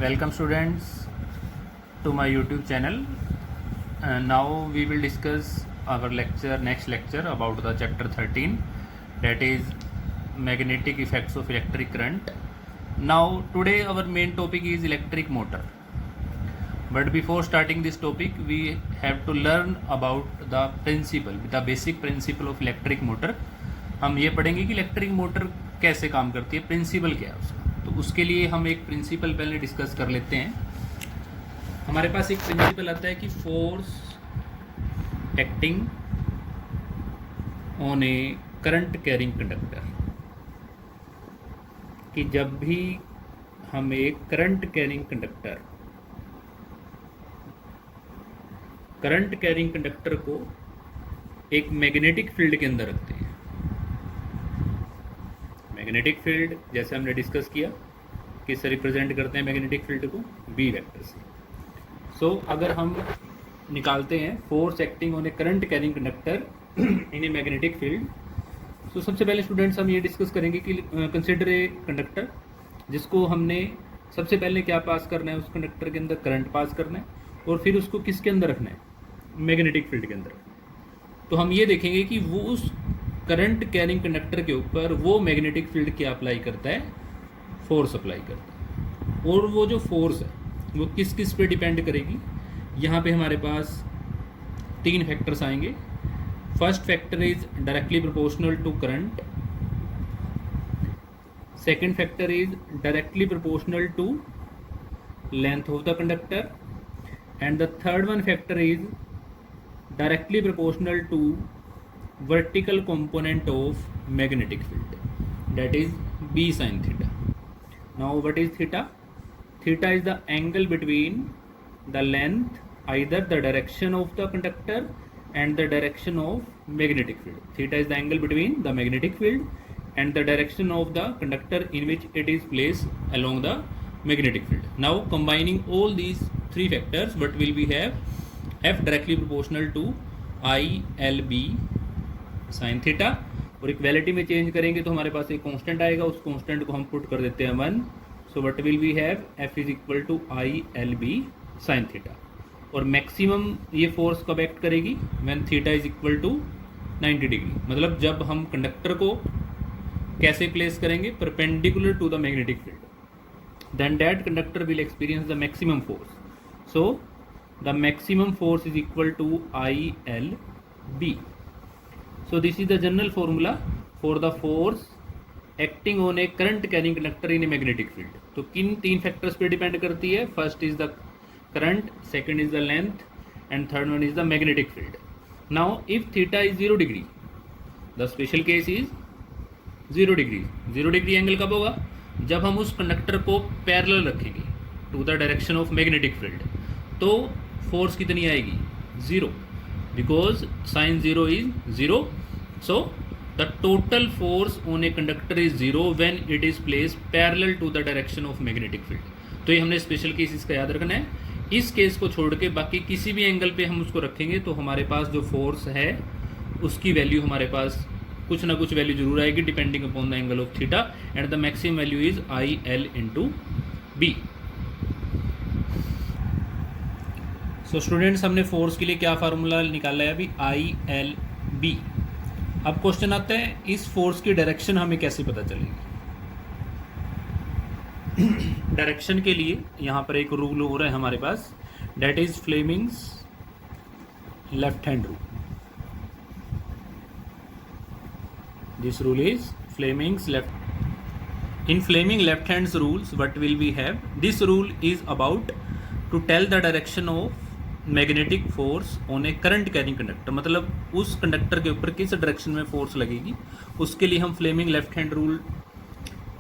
Welcome students to my YouTube channel. Now we will discuss our next lecture about the chapter 13, that is magnetic effects of electric current. Now today our main topic is electric motor. But before starting this topic we have to learn about the basic principle of electric motor. हम ये पढ़ेंगे कि electric motor कैसे काम करती है, principal क्या है उसका। तो उसके लिए हम एक प्रिंसिपल पहले डिस्कस कर लेते हैं। हमारे पास एक प्रिंसिपल आता है कि force acting on a current carrying conductor, कि जब भी हम एक करंट कैरिंग कंडक्टर को एक मैग्नेटिक फील्ड के अंदर रखते हैं। मैग्नेटिक फील्ड जैसे हमने डिस्कस किया किससे रिप्रेजेंट करते हैं मैग्नेटिक फील्ड को, बी वेक्टर से। सो अगर हम निकालते हैं force acting on a current carrying conductor in a magnetic field, तो सबसे पहले स्टूडेंट्स हम ये डिस्कस करेंगे कि कंसिडर ए कंडक्टर जिसको हमने सबसे पहले क्या पास करना है, उस कंडक्टर के अंदर करंट पास करना है और फिर उसको किसके अंदर रखना है, मैग्नेटिक फील्ड के अंदर। तो हम ये देखेंगे कि वो उस करंट कैरिंग कंडक्टर के ऊपर वो मैग्नेटिक फील्ड क्या अप्लाई करता है, फोर्स अप्लाई करता है। और वो जो फोर्स है वो किस किस पे डिपेंड करेगी। यहाँ पे हमारे पास तीन फैक्टर्स आएंगे। First factor is directly proportional to current, second factor is directly proportional to length of the conductor, and the third one factor is directly proportional to vertical component of magnetic field, that is B sin theta. Now what is theta? Theta is the angle between the length, either the direction of the conductor and the direction of magnetic field. Theta is the angle between the magnetic field and the direction of the conductor in which it is placed along the magnetic field. Now combining all these three factors, what will we have? F directly proportional to ILB sign theta, और equality में change करेंगे तो हमारे पास एक constant आएगा, उस constant को हम पुट कर देते हैं 1। So what will we have, F is equal to I L B sine theta. और मैक्सिमम ये फोर्स कब एक्ट करेगी, when theta is equal to 90 degree. मतलब जब हम कंडक्टर को कैसे प्लेस करेंगे, perpendicular to the magnetic field, then that conductor will experience the maximum force. So the maximum force is equal to I L B. So this is the general formula for the force acting on a current carrying conductor in a magnetic field. तो किन तीन factors पे depend करती है, first is the current, second is the length and third one is the magnetic field. Now if theta is 0 degree, the special case is 0 degree. 0 degree angle कब होगा, जब हम उस कंडक्टर को पैरेलल रखेंगे to the direction of magnetic field. तो force कितनी आएगी, 0, because sin 0 is 0. So the total force on a conductor is 0 when it is placed parallel to the direction of magnetic field. तो ये हमने special case इसका याद रखना है। इस केस को छोड़ के बाकी किसी भी एंगल पे हम उसको रखेंगे तो हमारे पास जो फोर्स है उसकी वैल्यू हमारे पास कुछ ना कुछ वैल्यू जरूर आएगी depending upon the angle of theta, and the maximum value is I L into B. So students, हमने फोर्स के लिए क्या फार्मूला निकाला है अभी, आई एल बी। अब क्वेश्चन आता है इस फोर्स की डायरेक्शन हमें कैसे पता चलेगी। डायरेक्शन के लिए यहाँ पर एक रूल हो रहा है हमारे पास, that is Fleming's left hand rule. This rule is Fleming's left. In Fleming left hand's rules what will we have, this rule is about to tell the direction of magnetic force on a current carrying conductor. मतलब उस conductor के ऊपर किस direction में force लगेगी, उसके लिए हम फ्लेमिंग लेफ्ट हैंड रूल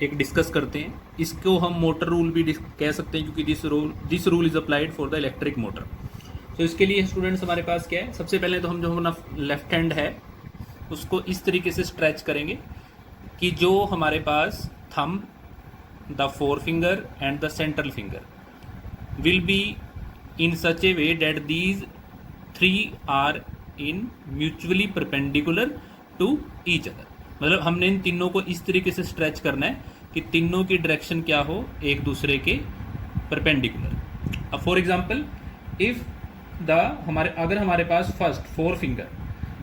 एक डिस्कस करते हैं। इसको हम मोटर रूल भी कह सकते हैं क्योंकि this rule is applied for the electric motor. तो इसके लिए स्टूडेंट्स हमारे पास क्या है, सबसे पहले तो हम जो हमारा लेफ्ट हैंड है उसको इस तरीके से स्ट्रेच करेंगे कि जो हमारे पास thumb, the fore finger and the central finger will be in such a way that these three are in mutually perpendicular to each other। मतलब हमने इन तीनों को इस तरीके से स्ट्रेच करना है कि तीनों की डायरेक्शन क्या हो, एक दूसरे के perpendicular. अब फॉर एग्जाम्पल इफ द अगर हमारे पास first fore finger,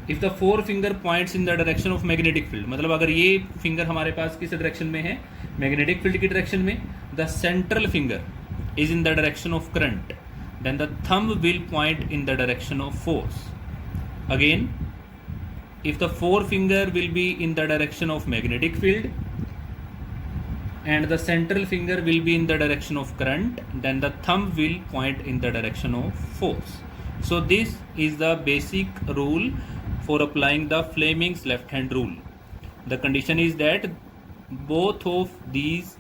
if the fore finger points in the direction of magnetic field, मतलब अगर ये फिंगर हमारे पास किस डायरेक्शन में है, मैग्नेटिक फील्ड की डायरेक्शन में, the central finger is in the direction of current, then the thumb will point in the direction of force. Again if the forefinger will be in the direction of magnetic field and the central finger will be in the direction of current, then the thumb will point in the direction of force. So this is the basic rule for applying the Fleming's left hand rule. The condition is that both of these,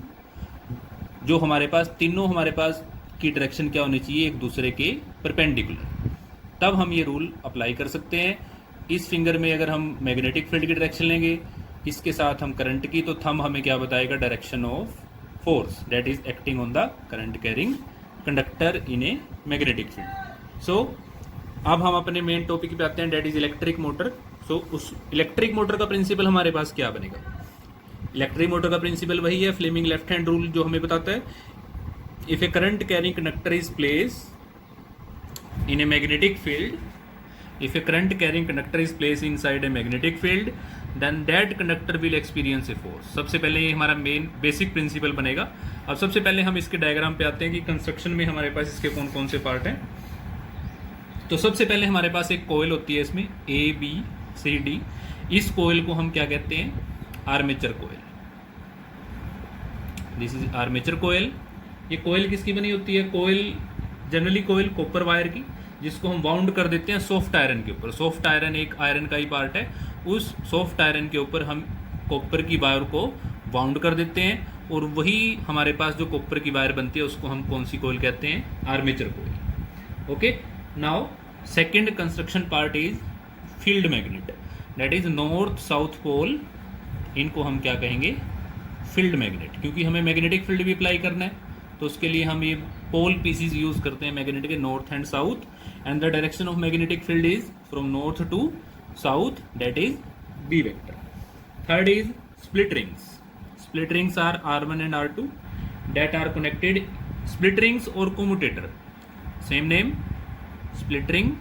जो हमारे पास तीनों हमारे पास की direction क्या होनी चाहिए, एक दूसरे के परपेंडिकुलर, तब हम ये रूल अप्लाई कर सकते हैं. इस फिंगर में अगर हम मैग्नेटिक फील्ड की डायरेक्शन लेंगे, इसके साथ हम करंट की, तो थंब हमें क्या बताएगा, direction of force that is acting on the current carrying conductor in a magnetic field. So अब हम अपने मेन टॉपिक पे आते हैं, that is electric motor. So उस इलेक्ट्रिक मोटर का प्रिंसिपल हमारे पास क्या बनेगा. इलेक्ट्रिक मोटर का प्रिंसिपल वही है, फ्लेमिंग लेफ्ट हैंड रूल, जो हमें बताता है if A current carrying conductor is placed in a magnetic field, if a current carrying conductor is placed inside a magnetic field, then that conductor will experience a force. सबसे पहले ये हमारा main basic principle बनेगा. अब सबसे पहले हम इसके डायग्राम पे आते हैं कि कंस्ट्रक्शन में हमारे पास इसके कौन कौन से पार्ट हैं. तो सबसे पहले हमारे पास एक कोयल होती है, इसमें ABCD. इस कोयल को हम क्या कहते हैं, armature coil. This is armature coil. ये कोयल किसकी बनी होती है, coil generally coil copper wire की, जिसको हम वाउंड कर देते हैं सॉफ्ट आयरन के ऊपर. सॉफ्ट आयरन एक आयरन का ही पार्ट है, उस सॉफ्ट आयरन के ऊपर हम कॉपर की वायर को वाउंड कर देते हैं, और वही हमारे पास जो कॉपर की वायर बनती है उसको हम कौन सी कोयल कहते हैं, armature coil. Okay, now second construction part is field magnet, that is north south pole. इनको हम क्या कहेंगे, फील्ड मैग्नेट, क्योंकि हमें मैग्नेटिक फील्ड भी अप्लाई करना है, तो उसके लिए हम ये पोल पीसीज यूज करते हैं मैग्नेटिक के, north and south. And the direction of magnetic field is from north to south, that is B vector. Third is split rings. Split rings are R1 and R2 that are connected. Split rings और commutator, same name, split ring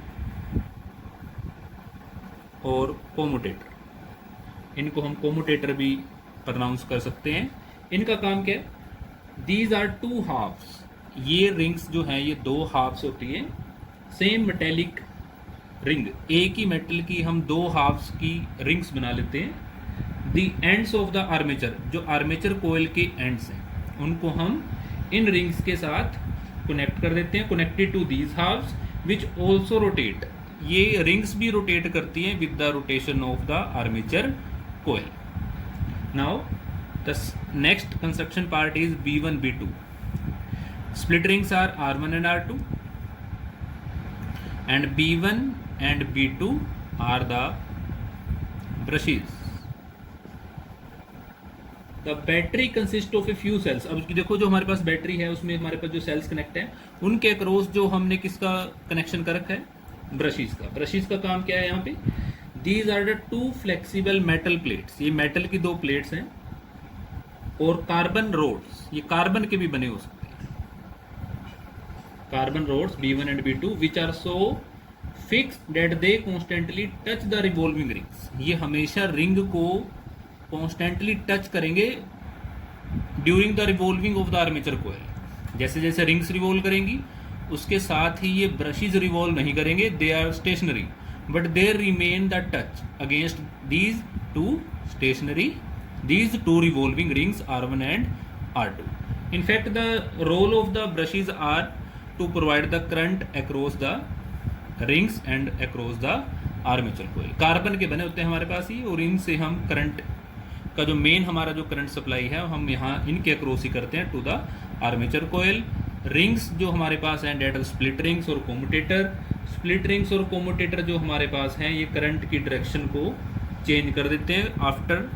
और commutator. इनको हम कोम्यूटेटर भी pronounce कर सकते हैं. इनका काम क्या है, दीज आर टू हाफ्स. ये रिंग्स जो हैं ये दो हाफ्स होती हैं, सेम मेटेलिक रिंग, एक ही मेटल की हम दो हाफ्स की रिंग्स बना लेते हैं. The ends of the armature, जो आर्मेचर कोयल के एंड्स हैं, उनको हम इन रिंग्स के साथ कनेक्ट कर देते हैं, connected to these halves which also rotate. ये रिंग्स भी रोटेट करती हैं with the rotation of the armature coil. Now the next construction part is B1 B2. Split rings are R1 and R2, and B1 and B2 are the brushes. The battery consists of a few cells. अब देखो जो हमारे पास battery है उसमें हमारे पास जो sales connect हैं, उनके अक्रॉस जो हमने किसका कनेक्शन कर रखा है, ब्रशेस का. ब्रशेस का काम क्या है यहाँ पे, these are the two flexible metal plates. ये मेटल की दो प्लेट्स हैं, और कार्बन रोड्स, ये कार्बन के भी बने हो सकते हैं, carbon rods B1 and B2 which are so fixed that they constantly touch the revolving rings. ये हमेशा रिंग को कॉन्स्टेंटली टच करेंगे during the revolving of the armature coil. जैसे जैसे रिंग्स रिवॉल्व करेंगी उसके साथ ही ये ब्रशेज रिवॉल्व नहीं करेंगे, they are stationary, but they remain the touch against these two stationary, these two revolving rings R1 and R2. In fact, the role of the brushes are to provide the current across the rings and across the armature coil. Carbon के बने होते हैं हमारे पास ही, और इनसे हम current का जो मेन हमारा जो करंट सप्लाई है हम यहाँ इनके अक्रॉस ही करते हैं to the armature coil. Rings जो हमारे पास हैं डेट स्प्लिट रिंग्स और कोम्यूटेटर. स्प्लिट रिंग्स और कोम्यूटेटर जो हमारे पास हैं ये करंट की डायरेक्शन को चेंज कर देते हैं आफ्टर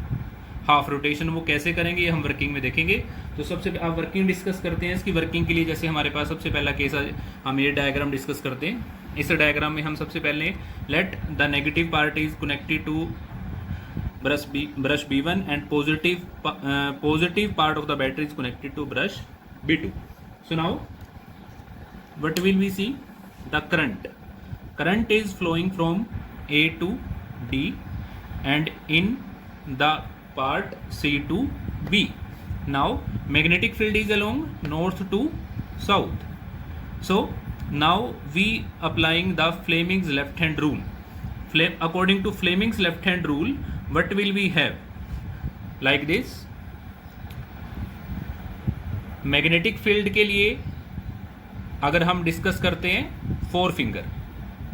हाफ रोटेशन. वो कैसे करेंगे ये हम वर्किंग में देखेंगे. तो सबसे आप वर्किंग डिस्कस करते हैं. इसकी वर्किंग के लिए जैसे हमारे पास सबसे पहला केस हम ये डायग्राम डिस्कस करते हैं. इस डायग्राम में हम सबसे पहले let the negative part is connected to brush B1 and positive part of the battery is connected to brush B2. So now what will we see? The current is flowing from A to D and in the part C to B. Now magnetic field is along north to south. So now we applying the Fleming's left hand rule. According to Fleming's left hand rule, what will we have? Like this. Magnetic field के लिए अगर हम discuss करते हैं 4 finger,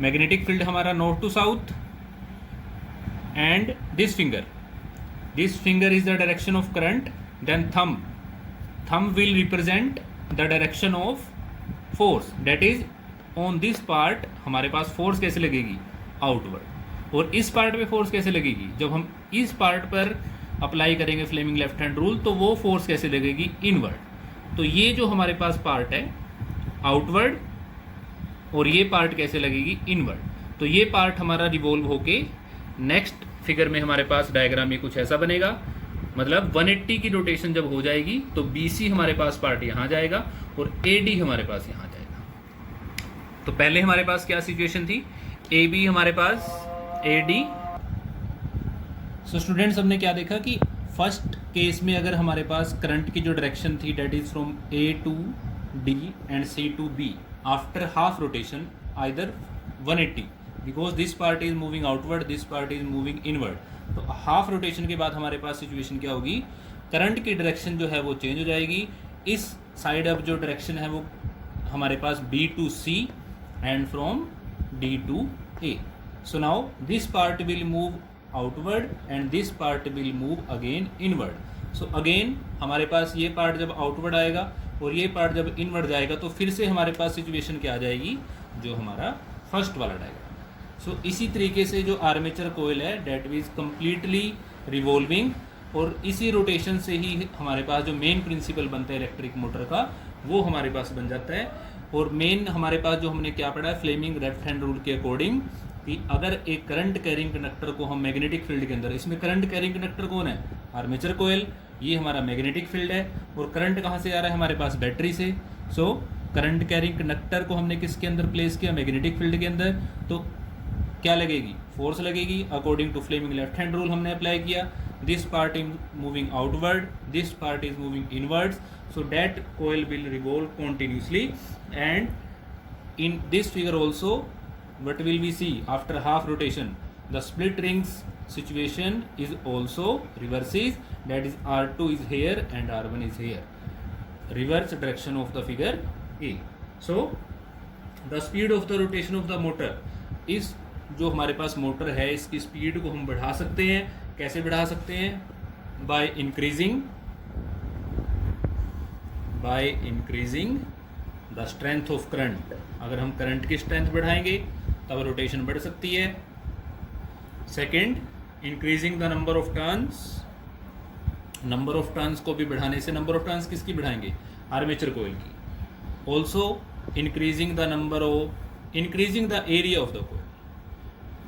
magnetic field हमारा north to south and this finger is the direction of current, then thumb will represent the direction of force, that is on this part हमारे पास force कैसे लगेगी? आउटवर्ड। और इस पार्ट पे फोर्स कैसे लगेगी? जब हम इस पार्ट पर अप्लाई करेंगे फ्लेमिंग लेफ्ट हैंड रूल तो वो फोर्स कैसे लगेगी? इनवर्ड। तो ये जो हमारे पास पार्ट है आउटवर्ड और ये पार्ट कैसे लगेगी? इनवर्ड। तो ये पार्ट हमारा रिवॉल्व होके नेक्स्ट फिगर में हमारे पास डायग्राम ये कुछ ऐसा बनेगा, मतलब 180 की रोटेशन जब हो जाएगी तो BC हमारे पास पार्ट यहाँ जाएगा और AD हमारे पास यहाँ जाएगा। तो पहले हमारे पास क्या सिचुएशन थी? AB हमारे पास AD। सो स्टूडेंट्स हमने क्या देखा कि फर्स्ट केस में अगर हमारे पास करंट की जो डायरेक्शन थी that is from A to D and C to B after half rotation either 180, because this part is moving outward, this part is moving inward. तो हाफ रोटेशन के बाद हमारे पास सिचुएशन क्या होगी? करंट की डायरेक्शन जो है वो चेंज हो जाएगी। इस साइड अब जो डायरेक्शन है वो हमारे पास B to C and from D to A। So now this part will move outward and this part will move again inward. So again हमारे पास ये पार्ट जब आउटवर्ड आएगा और ये पार्ट जब इनवर्ड जाएगा तो फिर से हमारे पास सिचुएशन क्या आ जाएगी? जो हमारा फर्स्ट वाला डायग्राम। सो इसी तरीके से जो आर्मेचर कोयल है डेट इज कम्प्लीटली रिवॉल्विंग और इसी रोटेशन से ही हमारे पास जो मेन प्रिंसिपल बनता है इलेक्ट्रिक मोटर का वो हमारे पास बन जाता है। और मेन हमारे पास जो हमने क्या पढ़ा है फ्लेमिंग लेफ्ट हैंड रूल के अकॉर्डिंग कि अगर एक करंट कैरिंग कंडक्टर को हम मैग्नेटिक फील्ड के अंदर, इसमें करंट कैरिंग कंडक्टर कौन है? Armature coil. ये हमारा मैग्नेटिक फील्ड है और करंट कहाँ से आ रहा है? हमारे पास बैटरी से। सो करंट कैरिंग कंडक्टर को हमने किसके अंदर प्लेस किया? मैग्नेटिक फील्ड के अंदर। तो क्या लगेगी? फोर्स लगेगी। According to Fleming left hand rule हमने अप्लाई किया। This part is moving outward, this part is moving inwards, so that coil will revolve continuously and in this figure also what will we see? After half rotation the split rings situation is also reverses, that is R2 is here and R1 is here, reverse direction of the figure A. So the speed of the rotation of the motor is, जो हमारे पास motor है इसकी speed को हम बढ़ा सकते हैं। कैसे बढ़ा सकते हैं? by increasing the strength of current. अगर हम करंट की स्ट्रेंथ बढ़ाएंगे तब रोटेशन बढ़ सकती है। Second, increasing the number of turns. Number of turns को भी बढ़ाने से, नंबर ऑफ टर्न्स किसकी बढ़ाएंगे? आर्मेचर कोयल की। Also increasing the area of the coil.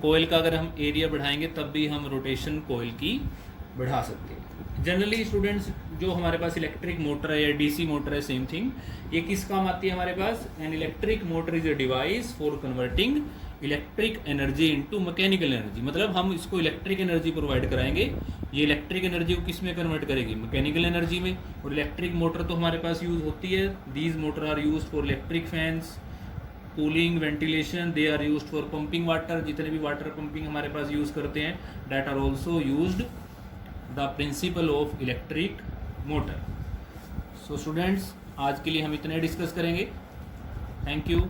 Coil का अगर हम एरिया बढ़ाएंगे तब भी हम रोटेशन कोयल की बढ़ा सकते हैं। जनरली स्टूडेंट्स जो हमारे पास इलेक्ट्रिक मोटर है या डीसी मोटर है, सेम थिंग, ये किस काम आती है हमारे पास? An electric motor is a device for converting electric energy into mechanical energy. मतलब हम इसको इलेक्ट्रिक एनर्जी प्रोवाइड कराएंगे, ये इलेक्ट्रिक एनर्जी को किस में कन्वर्ट करेगी? मैकेनिकल एनर्जी में। और इलेक्ट्रिक मोटर तो हमारे पास यूज़ होती है, these motor are use for electric fans, cooling, ventilation, they are used for pumping water. जितने भी वाटर पंपिंग हमारे पास यूज़ करते हैं that are also used the principle of electric motor. So students आज के लिए हम इतने डिस्कस करेंगे। Thank you.